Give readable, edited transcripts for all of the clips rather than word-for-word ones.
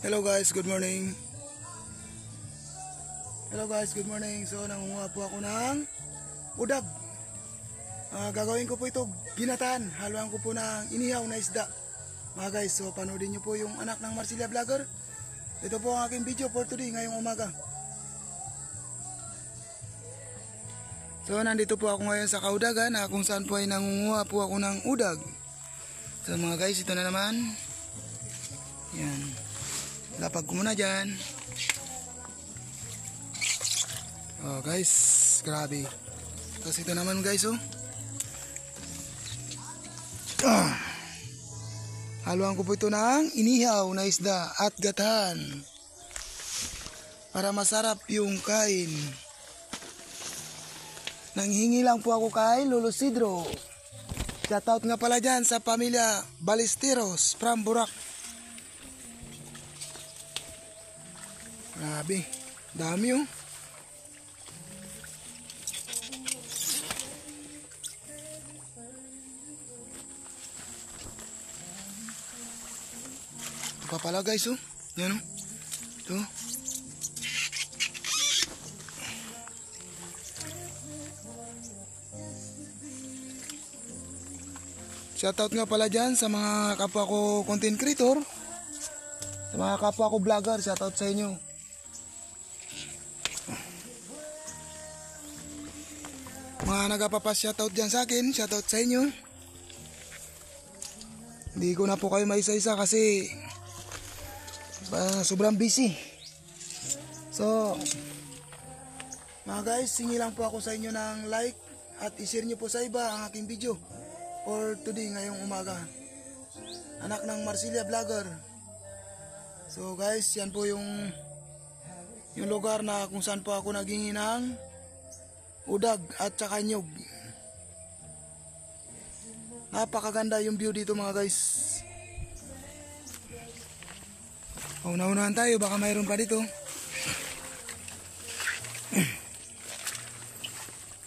Hello guys, good morning. Hello guys, good morning. So nangunguha po ako ng udag. Gagawin ko po ito ginatan. Haluan ko po ng inihaw na isda. Mga guys, so panoodin nyo po yung anak ng Marsilia Vlogger. Ito po ang aking video for today ngayong umaga. So nandito po ako ngayon sa kaudagan kung saan po ay nangunguha po ako ng udag. So mga guys, ito na naman. Yan. Lapag ko muna dyan. Oh guys, grabe. Tapos ito naman guys, oh. Haluan ko po ito ng inihaw na isda at gatahan para masarap yung kain. Nanghingi lang po ako kay Lolo Sidro. Shoutout nga pala dyan sa pamilya Balisteros from Burak. Grabe, dami oh. Ito pa pala guys oh. Yan oh. Ito. Shoutout nga pala dyan sa mga kapwa ko content creator. Sa mga kapwa ko vlogger, shoutout sa inyo. Mga nagpapas-shoutout dyan sa akin, shoutout sa inyo. Hindi ko na po kayo maisa-isa kasi sobrang busy. So, mga guys, singi lang po ako sa inyo ng like at i-share nyo po sa iba ang aking video for today ngayong umaga. Anak ng Marsilia Vlogger. So guys, yan po yung lugar na kung saan po ako naghingi ng udag at saka nyug. Napakaganda yung view dito mga guys. Una-unahan tayo, baka mayroon pa dito.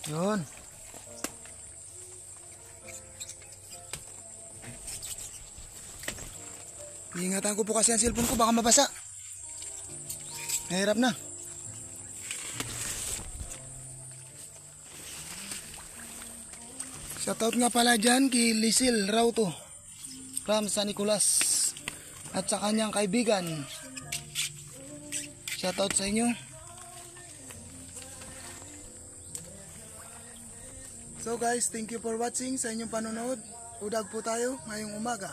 Yun. Iingatan ko po kasi ang cellphone ko, baka mabasa. Nahirap na. Shoutout nga pala dyan kay Lisil Rauto from San Nicolas at sa kanyang kaibigan. Shoutout sa inyo. So guys, thank you for watching sa inyong panonood. Udag po tayo ngayong umaga.